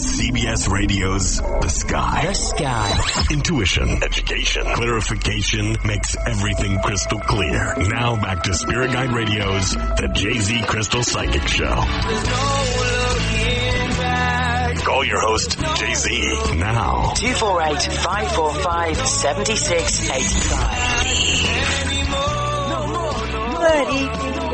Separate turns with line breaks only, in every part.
CBS Radio's The Sky.
The Sky.
Intuition, education, clarification makes everything crystal clear. Now back to Spirit Guide Radio's The Jayzie Crystal Psychic Show. Call your host, Jayzie, now.
248-545-7685. Good evening.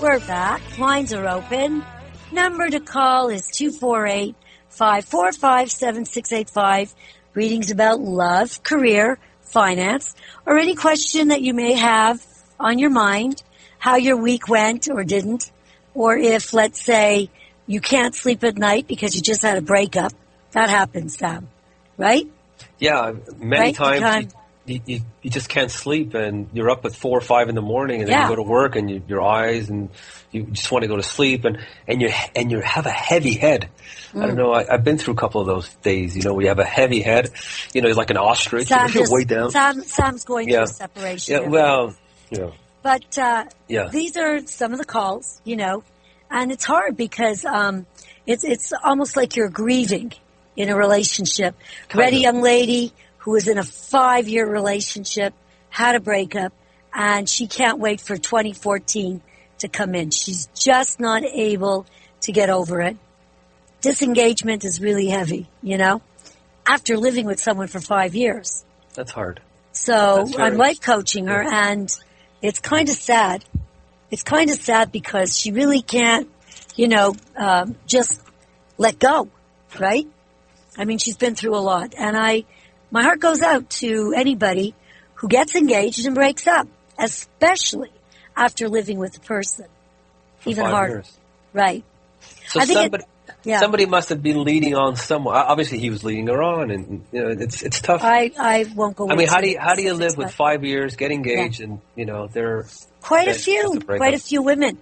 We're back. Lines are open. Number to call is 248-545-7685. Readings about love, career, finance, or any question that you may have on your mind, how your week went or didn't, or if, let's say, you can't sleep at night because you just had a breakup. That happens, Sam, right?
Yeah, many times you just can't sleep, and you're up at 4 or 5 in the morning, and then you go to work, and your eyes, and you just want to go to sleep, and you have a heavy head. I don't know. I've been through a couple of those days. We have a heavy head. It's like an ostrich. You're way down.
Sam's going through a separation.
Yeah. Well. Yeah.
But these are some of the calls. And it's hard because it's almost like you're grieving in a relationship. Read a young lady who was in a 5-year relationship, had a breakup, and she can't wait for 2014 to come in. She's just not able to get over it. Disengagement is really heavy, after living with someone for 5 years.
That's hard.
So I'm life coaching her, and it's kind of sad. It's kind of sad because she really can't, just let go, right? I mean, she's been through a lot. And my heart goes out to anybody who gets engaged and breaks up, especially after living with the person.
For
even
5
harder.
years.
Right.
So somebody must have been leading on someone. Obviously, he was leading her on, and it's tough.
I won't go.
I mean, how do you live with 5 years, get engaged, and they're
quite a few women.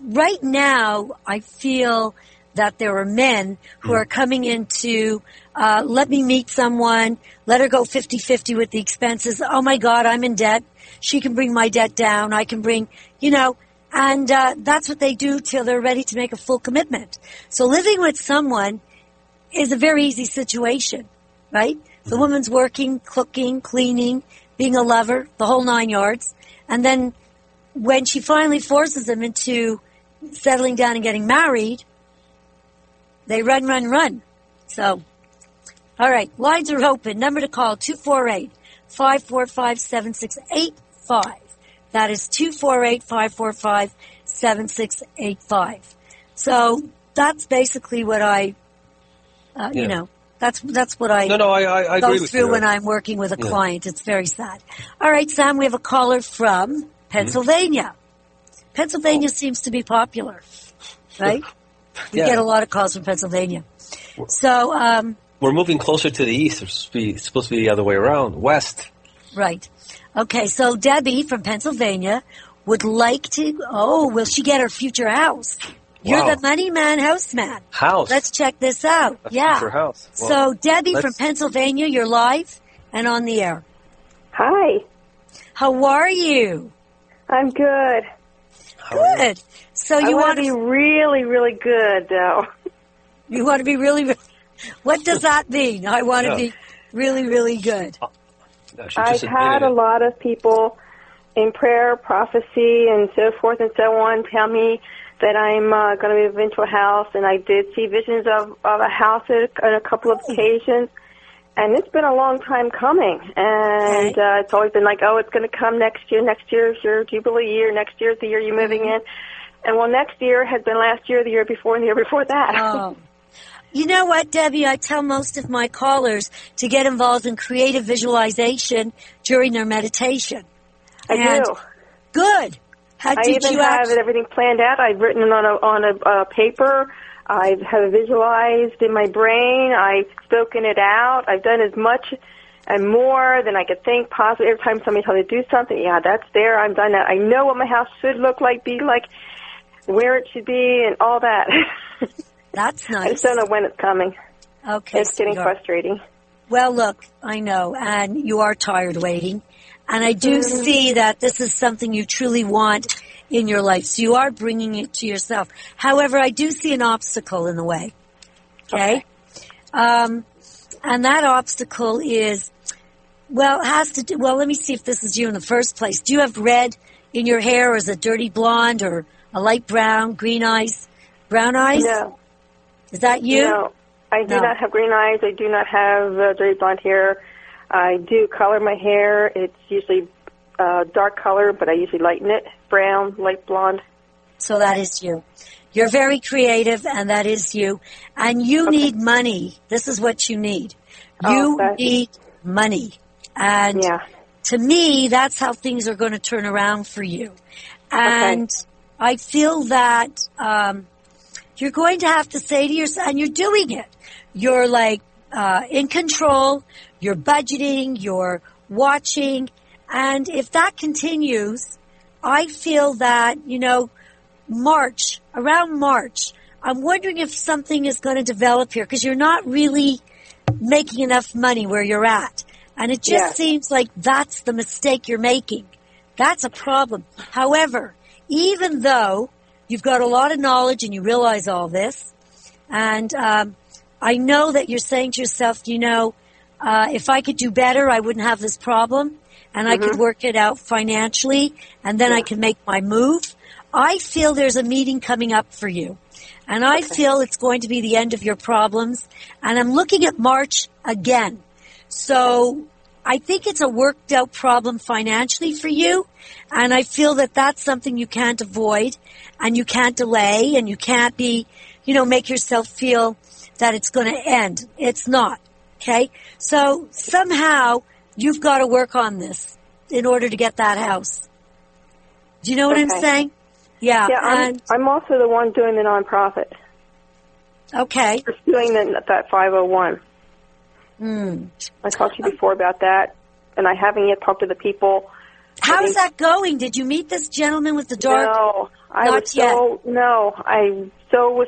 Right now, I feel that there are men who are coming into, let me meet someone, let her go 50-50 with the expenses. Oh my God, I'm in debt. She can bring my debt down. I can bring, and that's what they do till they're ready to make a full commitment. So living with someone is a very easy situation, right? The woman's working, cooking, cleaning, being a lover, the whole 9 yards. And then when she finally forces them into settling down and getting married, they run. So, all right, lines are open. Number to call, 248-545-7685. That is 248-545-7685. So that's basically what I, that's what I
go
through when I'm working with a client. It's very sad. All right, Sam, we have a caller from Pennsylvania. Pennsylvania seems to be popular, right? We get a lot of calls from Pennsylvania. So
we're moving closer to the east. It's supposed to be the other way around, west.
Right. Okay, so Debbie from Pennsylvania would like to, will she get her future house? You're the money man, house man.
House.
Let's check this out.
Future house. Well,
so Debbie from Pennsylvania, you're live and on the air.
Hi.
How are you?
I'm good.
Good. So you
want to be really, really good, though.
You want to be really, what does that mean? I want to be really, really good.
I've had a lot of people in prayer, prophecy, and so forth and so on tell me that I'm going to move into a house, and I did see visions of a house on a couple of occasions, and it's been a long time coming, and it's always been like, it's going to come next year is your Jubilee year, next year is the year you're moving in, and next year had been last year, the year before, and the year before that.
Oh. You know what, Debbie? I tell most of my callers to get involved in creative visualization during their meditation.
I do.
Good.
I even have everything planned out. I've written it on a paper. I have it visualized in my brain. I've spoken it out. I've done as much and more than I could think possibly. Every time somebody tells me to do something, that's there. I'm done that. I know what my house should look like, be like, where it should be, and all that.
That's nice.
I just don't know when it's coming.
Okay.
It's getting frustrating.
Well, look, I know, and you are tired waiting. And I do see that this is something you truly want in your life. So you are bringing it to yourself. However, I do see an obstacle in the way. Okay? And that obstacle is, has to do, let me see if this is you in the first place. Do you have red in your hair, or is it dirty blonde, or a light brown, green eyes, brown eyes?
No.
Is that you?
No. I do not have green eyes. I do not have dirty blonde hair. I do color my hair. It's usually dark color, but I usually lighten it. Brown, light blonde.
So that is you. You're very creative, and that is you. And you need money. This is what you need. You need money. And to me, that's how things are going to turn around for you. And I feel that you're going to have to say to yourself, and you're doing it. You're like in control. You're budgeting. You're watching. And if that continues, I feel that, around March, I'm wondering if something is going to develop here, because you're not really making enough money where you're at. And it just seems like that's the mistake you're making. That's a problem. However, even though you've got a lot of knowledge and you realize all this, and I know that you're saying to yourself, if I could do better, I wouldn't have this problem, and I could work it out financially, and then I can make my move. I feel there's a meeting coming up for you, and I feel it's going to be the end of your problems, and I'm looking at March again. So I think it's a worked out problem financially for you, and I feel that that's something you can't avoid, and you can't delay, and you can't be, make yourself feel that it's going to end. It's not, okay? So somehow you've got to work on this in order to get that house. Do you know what I'm saying? Yeah.
I'm also the one doing the nonprofit.
Okay.
Pursuing that 501. I talked to you before about that, and I haven't yet talked to the people.
How's that going? Did you meet this gentleman with the dark?
No, I was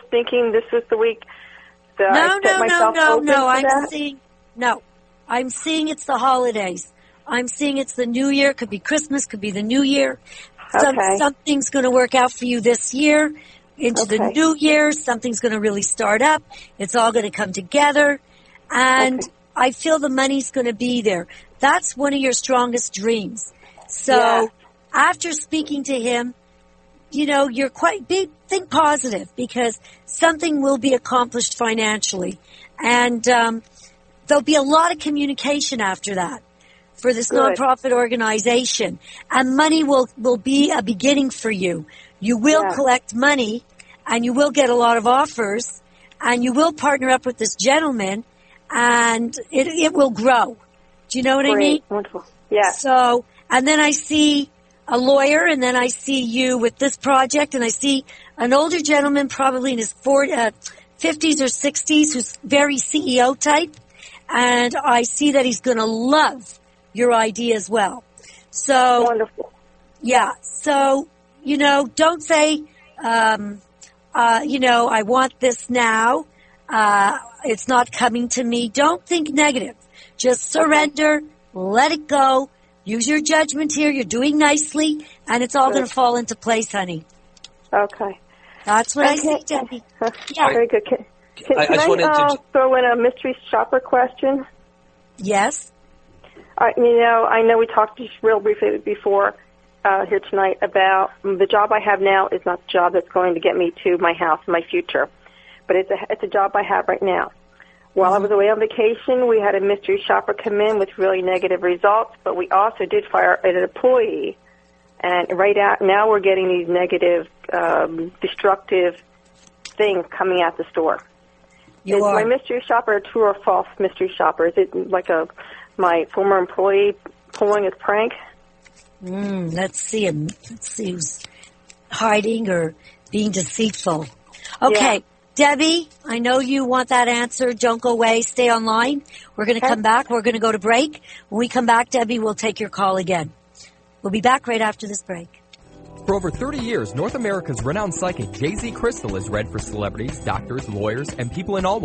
thinking this was the week that I set myself open to that. I'm seeing it's the holidays. I'm seeing it's the New Year. Could be Christmas. Could be the New Year. Something's going to work out for you this year. Into the New Year, something's going to really start up. It's all going to come together, and I feel the money's going to be there. That's one of your strongest dreams. So after speaking to him, you're think positive, because something will be accomplished financially. And there'll be a lot of communication after that for this nonprofit organization. And money will be a beginning for you. You will collect money, and you will get a lot of offers, and you will partner up with this gentleman, and it will grow. Do you know what I mean? Wonderful. Yeah.
So, and then I see a lawyer, and then I see you with this project, and I see an older gentleman, probably in his 50s or 60s, who's very CEO type, and I see that he's going to love your idea as well. So,
wonderful.
Yeah. So, don't say, I want this now. It's not coming to me. Don't think negative. Just surrender, let it go, use your judgment here. You're doing nicely, and it's all going to fall into place, honey.
Okay.
That's what I say, Debbie.
Very good. Can I throw in a mystery shopper question?
Yes.
I know we talked just real briefly before here tonight about the job I have now is not the job that's going to get me to my house, my future, but it's a job I have right now. While I was away on vacation, we had a mystery shopper come in with really negative results, but we also did fire an employee. And now we're getting these negative, destructive things coming out the store. Is my mystery shopper a true or false mystery shopper? Is it like my former employee pulling his prank?
Let's see him. Let's see who's hiding or being deceitful. Okay. Yeah. Debbie, I know you want that answer. Don't go away. Stay online. We're going to come back. We're going to go to break. When we come back, Debbie, we'll take your call again. We'll be back right after this break.
For over 30 years, North America's renowned psychic Jayzie Crystal has read for celebrities, doctors, lawyers, and people in all